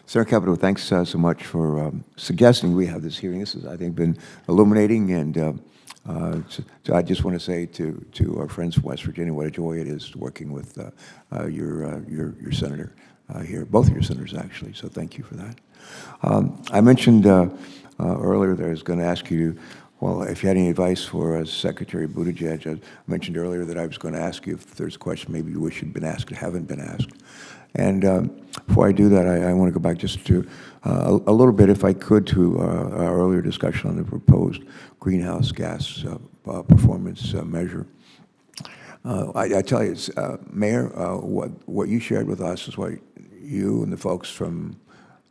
Senator Capito, thanks so much for suggesting we have this hearing. This has, I think, been illuminating, and so I just want to say to our friends from West Virginia what a joy it is working with your senator here, both of your senators, actually, so thank you for that. I mentioned earlier that I was going to ask you, well, if you had any advice for Secretary Buttigieg. I mentioned earlier that I was going to ask you if there's a question maybe you wish had been asked or haven't been asked. And before I do that, I want to go back just to a little bit, if I could, to our earlier discussion on the proposed greenhouse gas performance measure. I tell you, Mayor, what you shared with us is what you and the folks from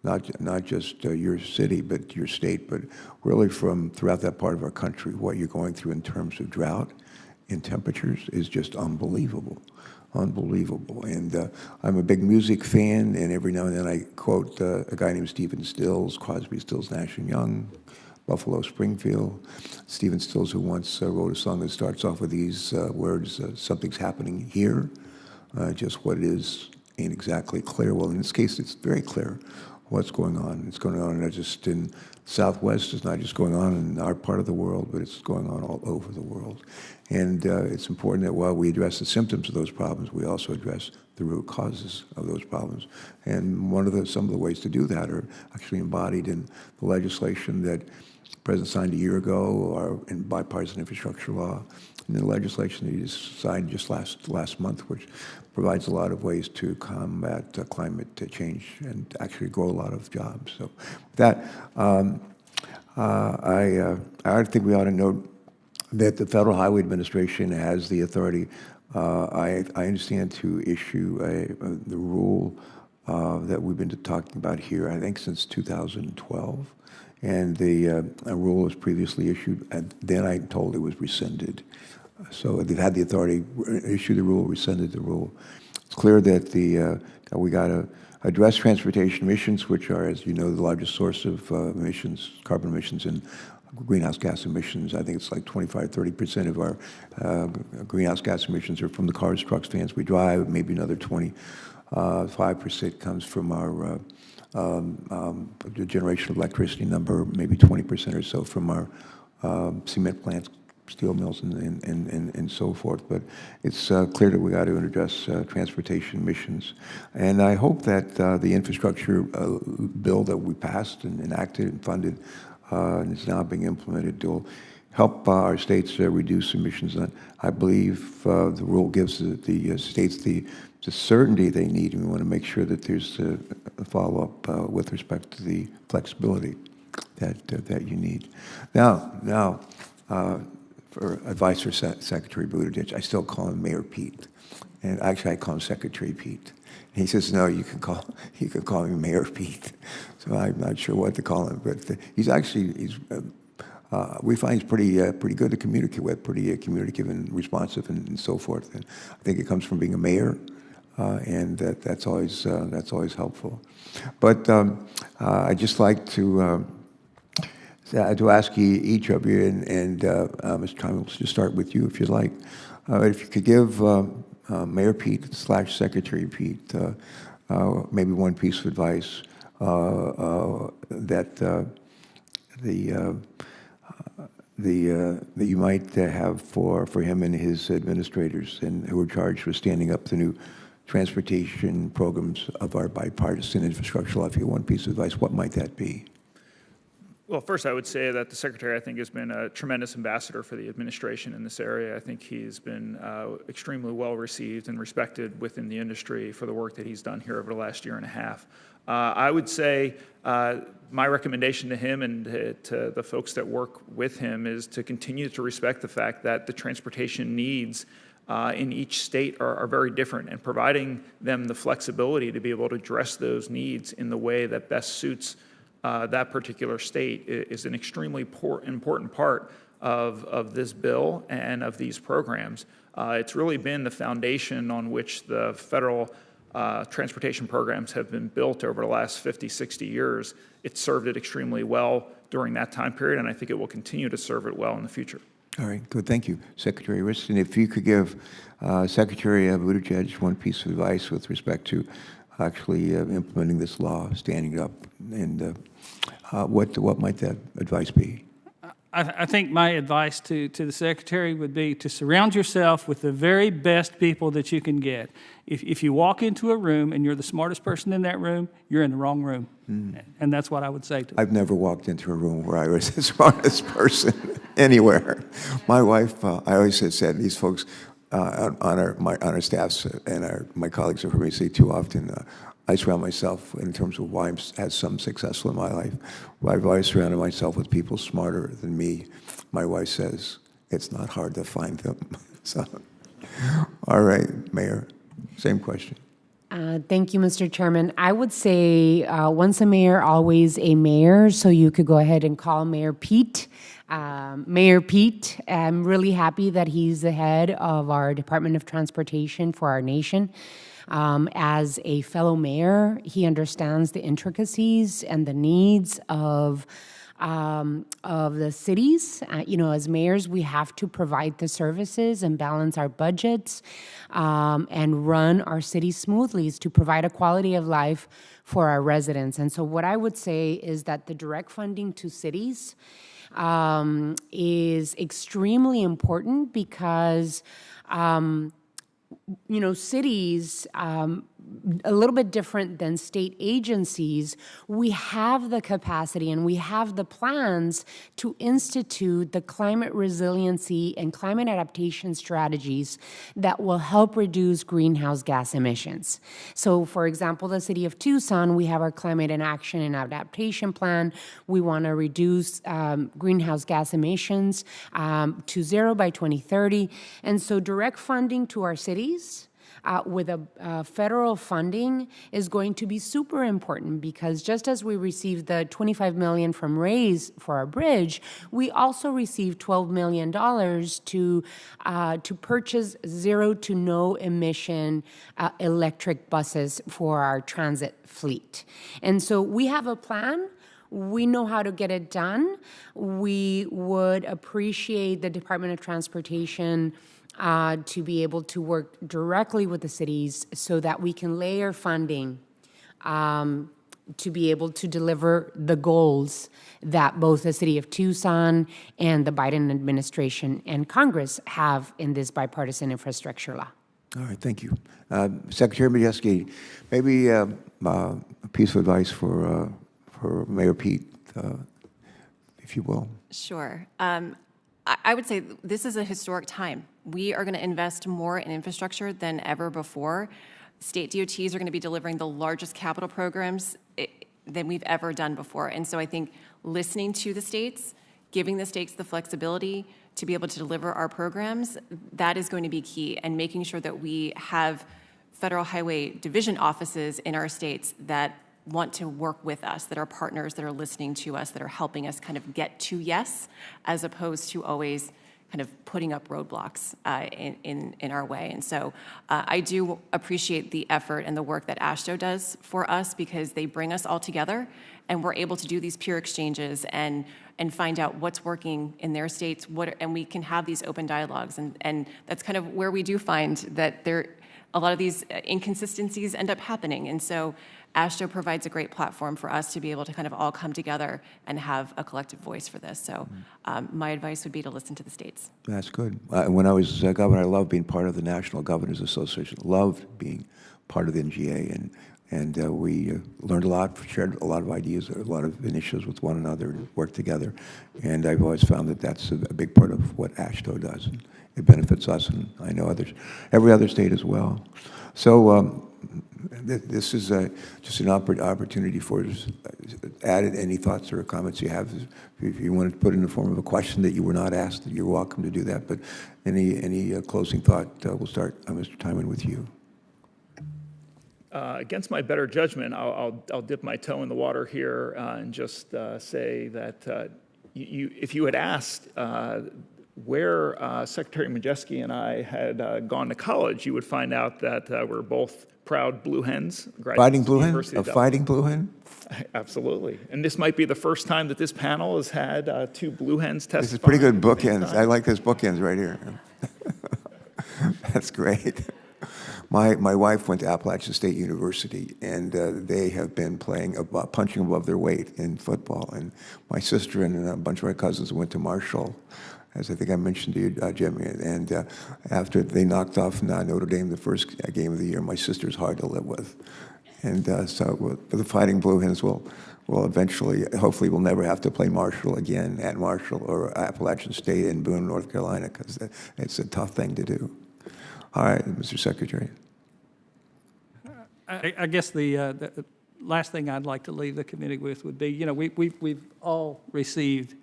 not just your city, but your state, but really from throughout that part of our country, what you're going through in terms of drought and temperatures is just unbelievable. Unbelievable. And I'm a big music fan, and every now and then I quote a guy named Stephen Stills, Crosby, Stills, Nash and Young, Buffalo Springfield. Stephen Stills, who once wrote a song that starts off with these words, something's happening here, just what it is ain't exactly clear. Well, in this case, it's very clear what's going on. It's going on not just in Southwest, it's not just going on in our part of the world, but it's going on all over the world. And it's important that while we address the symptoms of those problems, we also address the root causes of those problems. And some of the ways to do that are actually embodied in the legislation that the President signed a year ago, or in Bipartisan Infrastructure Law, and the legislation that he just signed just last month, which provides a lot of ways to combat climate change and actually grow a lot of jobs. So with that, I think we ought to note that the Federal Highway Administration has the authority, I understand, to issue the rule that we've been talking about here, I think since 2012. And the rule was previously issued, and then I'm told it was rescinded. So they've had the authority, issue the rule, rescinded the rule. It's clear that we got to address transportation emissions, which are, as you know, the largest source of emissions, carbon emissions, and greenhouse gas emissions. I think it's like 25–30% of our greenhouse gas emissions are from the cars, trucks, vans we drive. Maybe another 25% comes from our the generation of electricity number, maybe 20% or so from our cement plants, steel mills, and so forth. But it's clear that we got to address transportation emissions. And I hope that the infrastructure bill that we passed and enacted and funded and is now being implemented will help our states reduce emissions. And I believe the rule gives the states the certainty they need, and we want to make sure that there's a follow-up with respect to the flexibility that you need. Now, for advice for Secretary Buttigieg, I still call him Mayor Pete, and actually I call him Secretary Pete. And he says, "No, you can call me Mayor Pete." So I'm not sure what to call him, but we find he's pretty good to communicate with, pretty communicative and responsive and so forth. And I think it comes from being a mayor, and that's always helpful. But I'd just like to ask each of you, and Mr. Trump, let's just start with you if you'd like. If you could give Mayor Pete / Secretary Pete maybe one piece of advice that you might have for him and his administrators, and who are charged with standing up the new transportation programs of our bipartisan infrastructure law. If you have one piece of advice, what might that be? Well, first, I would say that the Secretary, I think, has been a tremendous ambassador for the administration in this area. I think he's been extremely well received and respected within the industry for the work that he's done here over the last year and a half. I would say my recommendation to him and to the folks that work with him is to continue to respect the fact that the transportation needs in each state are very different, and providing them the flexibility to be able to address those needs in the way that best suits that particular state is an extremely important part of this bill and of these programs. It's really been the foundation on which the federal transportation programs have been built over the last 50, 60 years. It served it extremely well during that time period, and I think it will continue to serve it well in the future. All right, good, thank you. Secretary Riston, if you could give Secretary Buttigieg one piece of advice with respect to actually implementing this law, standing up, and what might that advice be? I think my advice to the Secretary would be to surround yourself with the very best people that you can get. If you walk into a room and you're the smartest person in that room, you're in the wrong room. And that's what I would say to them. I've never walked into a room where I was the smartest person anywhere. My wife, I always said these folks on our staffs and my colleagues have heard me say too often, I surround myself, in terms of why I've had some successful in my life, I've always surrounded myself with people smarter than me. My wife says, it's not hard to find them. So, all right, Mayor, same question. Thank you, Mr. Chairman. I would say once a mayor, always a mayor, so you could go ahead and call Mayor Pete. Mayor Pete, I'm really happy that he's the head of our Department of Transportation for our nation. As a fellow mayor, he understands the intricacies and the needs of the cities. As mayors, we have to provide the services and balance our budgets and run our city smoothly to provide a quality of life for our residents. And so what I would say is that the direct funding to cities is extremely important because cities, a little bit different than state agencies, we have the capacity and we have the plans to institute the climate resiliency and climate adaptation strategies that will help reduce greenhouse gas emissions. So, for example, the city of Tucson, we have our climate and action and adaptation plan. We want to reduce greenhouse gas emissions to zero by 2030. And so direct funding to our cities with a federal funding is going to be super important, because just as we received the $25 million from RAISE for our bridge, we also received $12 million to purchase zero to no emission electric buses for our transit fleet. And so we have a plan. We know how to get it done. We would appreciate the Department of Transportation to be able to work directly with the cities so that we can layer funding to be able to deliver the goals that both the city of Tucson and the Biden administration and Congress have in this bipartisan infrastructure law. All right, thank you. Secretary Majeski, maybe a piece of advice for Mayor Pete, if you will. Sure. I would say this is a historic time. We are going to invest more in infrastructure than ever before. State DOTs are going to be delivering the largest capital programs than we've ever done before. And so I think listening to the states, giving the states the flexibility to be able to deliver our programs, that is going to be key. And making sure that we have Federal Highway Division offices in our states that want to work with us, that are partners, that are listening to us, that are helping us kind of get to yes, as opposed to always kind of putting up roadblocks in our way. And so I do appreciate the effort and the work that AASHTO does for us, because they bring us all together and we're able to do these peer exchanges and find out what's working in their states, and we can have these open dialogues. And that's kind of where we do find that a lot of these inconsistencies end up happening. And so AASHTO provides a great platform for us to be able to kind of all come together and have a collective voice for this. So my advice would be to listen to the states. That's good. When I was governor, I loved being part of the National Governors Association, loved being part of the NGA, and we learned a lot, shared a lot of ideas, a lot of initiatives with one another, and worked together. And I've always found that that's a big part of what AASHTO does. And it benefits us, and I know every other state as well. So this is just an opportunity for us. Add any thoughts or comments you have. If you want to put in the form of a question that you were not asked, you're welcome to do that. But any closing thought? We'll start, Mr. Timon, with you. Against my better judgment, I'll dip my toe in the water here and just say that if you had asked where Secretary Majeski and I had gone to college, you would find out that we're both proud Blue Hens. Fighting Blue Hen? A fighting Blue Hen? Absolutely. And this might be the first time that this panel has had two Blue Hens testify. This is pretty good bookends. I like this bookends right here. That's great. My wife went to Appalachian State University, and they have been punching above their weight in football. And my sister and a bunch of my cousins went to Marshall, as I think I mentioned to you, Jimmy. And after they knocked off Notre Dame the first game of the year, my sister's hard to live with. And so the Fighting Blue Hens will eventually, hopefully, we'll never have to play Marshall again at Marshall or Appalachian State in Boone, North Carolina, because it's a tough thing to do. All right, Mr. Secretary. I guess the last thing I'd like to leave the committee with would be, we've all received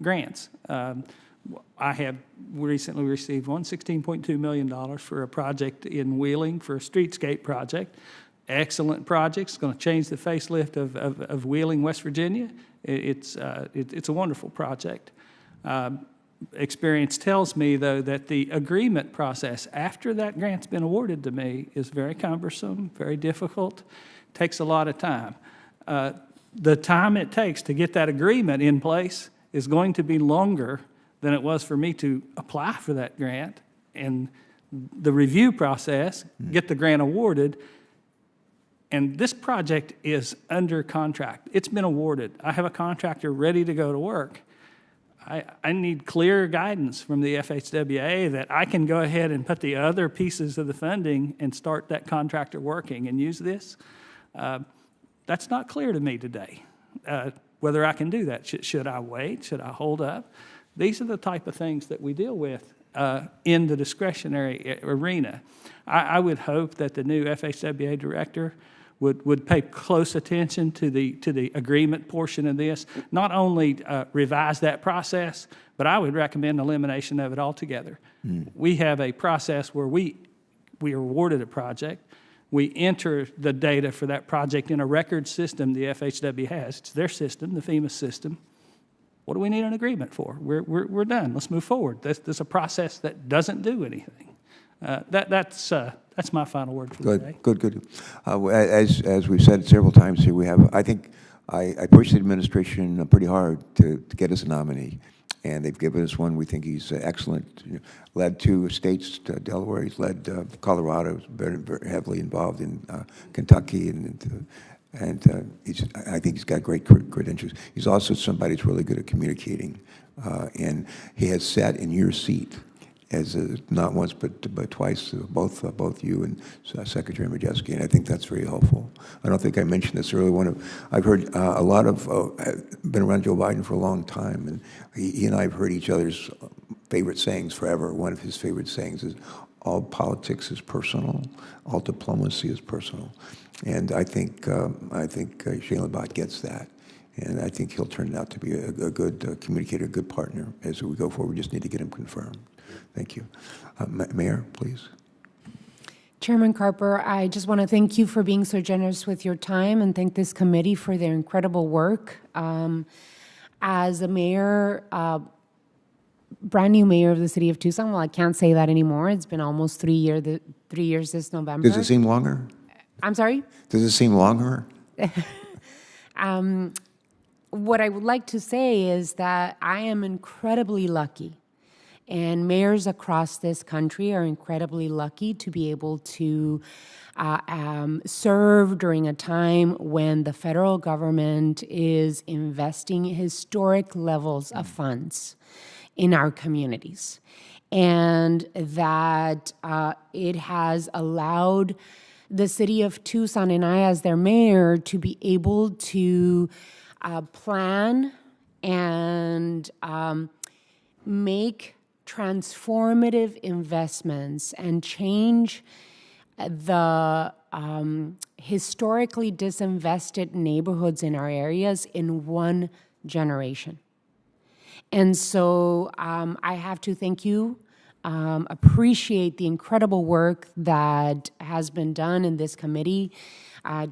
grants. I have recently received $16.2 million for a project in Wheeling for a streetscape project. Excellent project. It's going to change the facelift of Wheeling, West Virginia. It's a wonderful project. Experience tells me, though, that the agreement process after that grant's been awarded to me is very cumbersome, very difficult, takes a lot of time. The time it takes to get that agreement in place is going to be longer than it was for me to apply for that grant, and the review process, get the grant awarded. And this project is under contract. It's been awarded. I have a contractor ready to go to work. I need clear guidance from the FHWA that I can go ahead and put the other pieces of the funding and start that contractor working and use this. That's not clear to me today, whether I can do that. Should I wait? Should I hold up? These are the type of things that we deal with in the discretionary arena. I would hope that the new FHWA director would pay close attention to the agreement portion of this, not only revise that process, but I would recommend elimination of it altogether. We have a process where we are awarded a project, we enter the data for that project in a record system the FHW has. It's their system, the FEMA system. What do we need an agreement for? We're done. Let's move forward. That's a process that doesn't do anything. That's my final word for today. Good. As we've said several times here, I think I pushed the administration pretty hard to get us a nominee, and they've given us one. We think he's excellent. Led 2 states, Delaware. He's led Colorado. He's very heavily involved in Kentucky, and I think he's got great credentials. He's also somebody who's really good at communicating, and he has sat in your seat as not once but twice, both you and Secretary Majeski, and I think that's very helpful. I don't think I mentioned this earlier. I've heard a lot of been around Joe Biden for a long time, and he and I have heard each other's favorite sayings forever. One of his favorite sayings is, "All politics is personal, all diplomacy is personal," and I think Shane Labatt gets that. And I think he'll turn out to be a good communicator, a good partner as we go forward. We just need to get him confirmed. Thank you. Mayor, please. Chairman Carper, I just want to thank you for being so generous with your time and thank this committee for their incredible work. As a mayor, brand new mayor of the city of Tucson, well, I can't say that anymore. It's been almost 3 years this November. Does it seem longer? I'm sorry? Does it seem longer? What I would like to say is that I am incredibly lucky, and mayors across this country are incredibly lucky to be able to serve during a time when the federal government is investing historic levels of funds in our communities, and that it has allowed the city of Tucson and I, as their mayor, to be able to plan and make transformative investments and change the historically disinvested neighborhoods in our areas in one generation. And so I have to thank you, appreciate the incredible work that has been done in this committee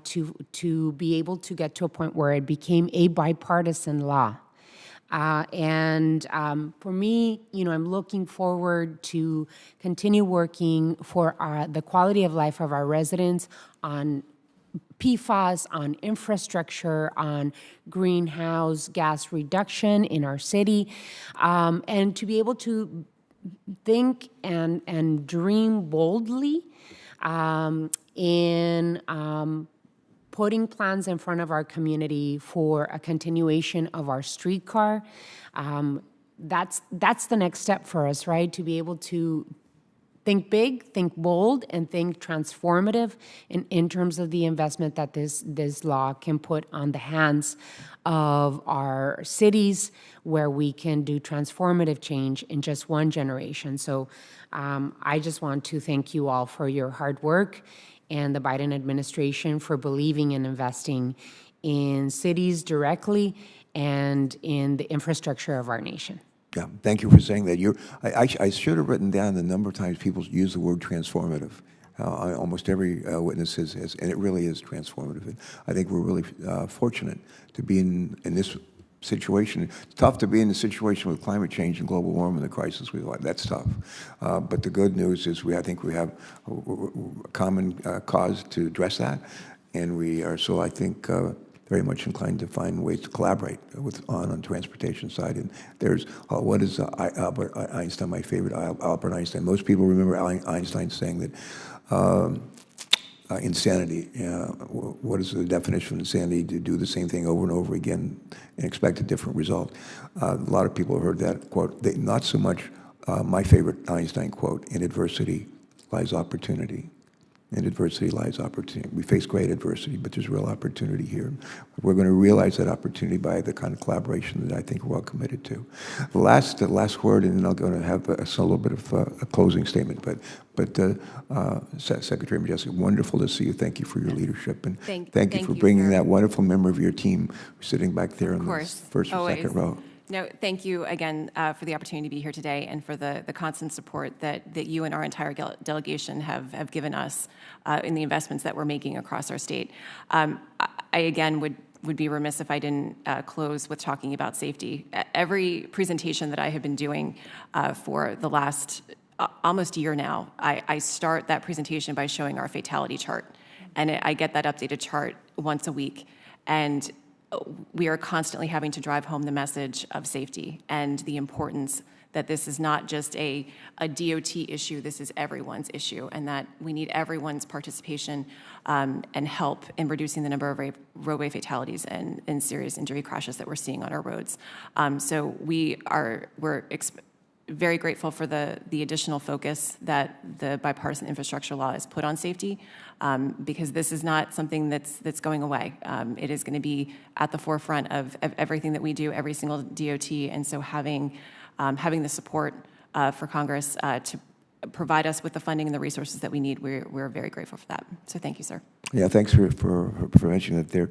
to be able to get to a point where it became a bipartisan law. And for me, I'm looking forward to continue working for the quality of life of our residents on PFAS, on infrastructure, on greenhouse gas reduction in our city, and to be able to think and dream boldly in putting plans in front of our community for a continuation of our streetcar. That's the next step for us, right? To be able to think big, think bold, and think transformative in terms of the investment that this law can put on the hands of our cities, where we can do transformative change in just one generation. So I just want to thank you all for your hard work, and the Biden administration for believing and investing in cities directly and in the infrastructure of our nation. Yeah, thank you for saying that. I should have written down the number of times people use the word transformative. Almost every witness has, and it really is transformative. And I think we're really fortunate to be in this situation. It's tough to be in the situation with climate change and global warming, the crisis we have. That's tough. But the good news is I think we have a common cause to address that, and we are so, I think, very much inclined to find ways to collaborate on the transportation side. And there's, what is Albert Einstein, my favorite, Albert Einstein. Most people remember Einstein saying that insanity, what is the definition of insanity? To do the same thing over and over again and expect a different result. A lot of people have heard that quote. Not so much my favorite Einstein quote, in adversity lies opportunity. In adversity lies opportunity. We face great adversity, but there's real opportunity here. We're going to realize that opportunity by the kind of collaboration that I think we're all committed to. The last word, and then I'm going to have a little bit of a closing statement. But Secretary Majestic, wonderful to see you. Thank you for your leadership, and thank you for bringing that wonderful member of your team sitting back there in the first or second row. No, thank you again for the opportunity to be here today, and for the constant support that you and our entire delegation have given us in the investments that we're making across our state. I again would be remiss if I didn't close with talking about safety. Every presentation that I have been doing for the last almost year now, I start that presentation by showing our fatality chart, and I get that updated chart once a week. And we are constantly having to drive home the message of safety and the importance that this is not just a DOT issue, this is everyone's issue, and that we need everyone's participation and help in reducing the number of roadway fatalities and serious injury crashes that we're seeing on our roads. So we're very grateful for the additional focus that the Bipartisan Infrastructure Law has put on safety, because this is not something that's going away. It is going to be at the forefront of everything that we do, every single DOT, and so having the support for Congress to provide us with the funding and the resources that we need, we're very grateful for that. So thank you, sir. Yeah, thanks for mentioning that there.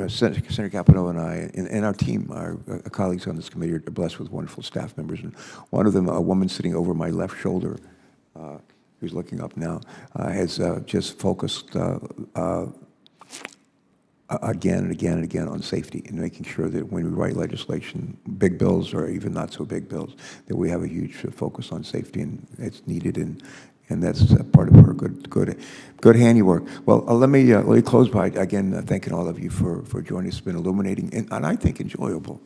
Senator Capito and I and our team, our colleagues on this committee, are blessed with wonderful staff members. And one of them, a woman sitting over my left shoulder, who's looking up now, has just focused again and again and again on safety and making sure that when we write legislation, big bills or even not so big bills, that we have a huge focus on safety, and it's needed, and that's part of her good handiwork. Well, let me close by again thanking all of you for joining us. It's been illuminating and I think enjoyable.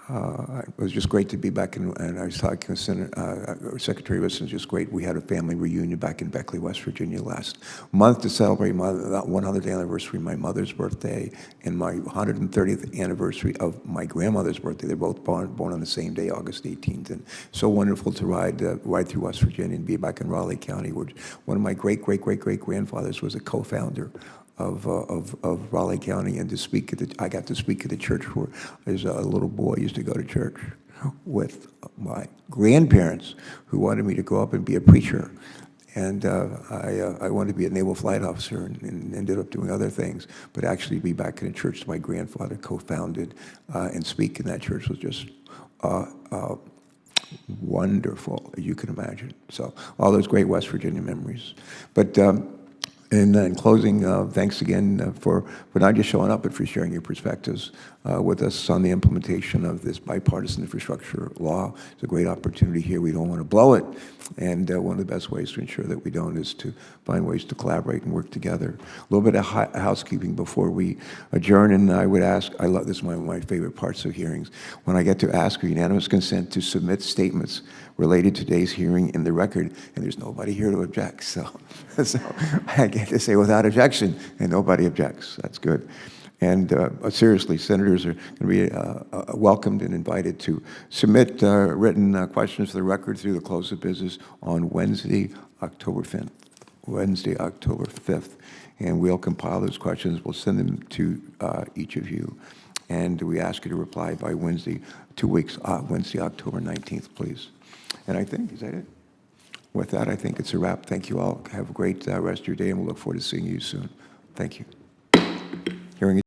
It was just great to be back and I was talking to Secretary Wilson. Just great. We had a family reunion back in Beckley, West Virginia last month to celebrate my 100th anniversary of my mother's birthday and my 130th anniversary of my grandmother's birthday. They're both born on the same day, August 18th, and so wonderful to ride through West Virginia and be back in Raleigh County, where one of my great-great-great-great-grandfathers was a co-founder of Raleigh County, and I got to speak at the church where there's a little boy used to go to church with my grandparents who wanted me to grow up and be a preacher. And I wanted to be a naval flight officer and ended up doing other things. But actually be back in a church that my grandfather co-founded and speak in that church was just wonderful, as you can imagine. So all those great West Virginia memories. But in closing, thanks again for not just showing up, but for sharing your perspectives. with us on the implementation of this bipartisan infrastructure law. It's a great opportunity here. We don't want to blow it. And one of the best ways to ensure that we don't is to find ways to collaborate and work together. A little bit of housekeeping before we adjourn, and I would ask, I love this is one of my favorite parts of hearings, when I get to ask for unanimous consent to submit statements related to today's hearing in the record, and there's nobody here to object. So I get to say without objection, and nobody objects. That's good. And seriously, senators are going to be welcomed and invited to submit written questions for the record through the close of business on Wednesday, October 5th. Wednesday, October 5th. And we'll compile those questions. We'll send them to each of you. And we ask you to reply by Wednesday, 2 weeks, Wednesday, October 19th, please. And I think, is that it? With that, I think it's a wrap. Thank you all. Have a great rest of your day, and we'll look forward to seeing you soon. Thank you. Hearing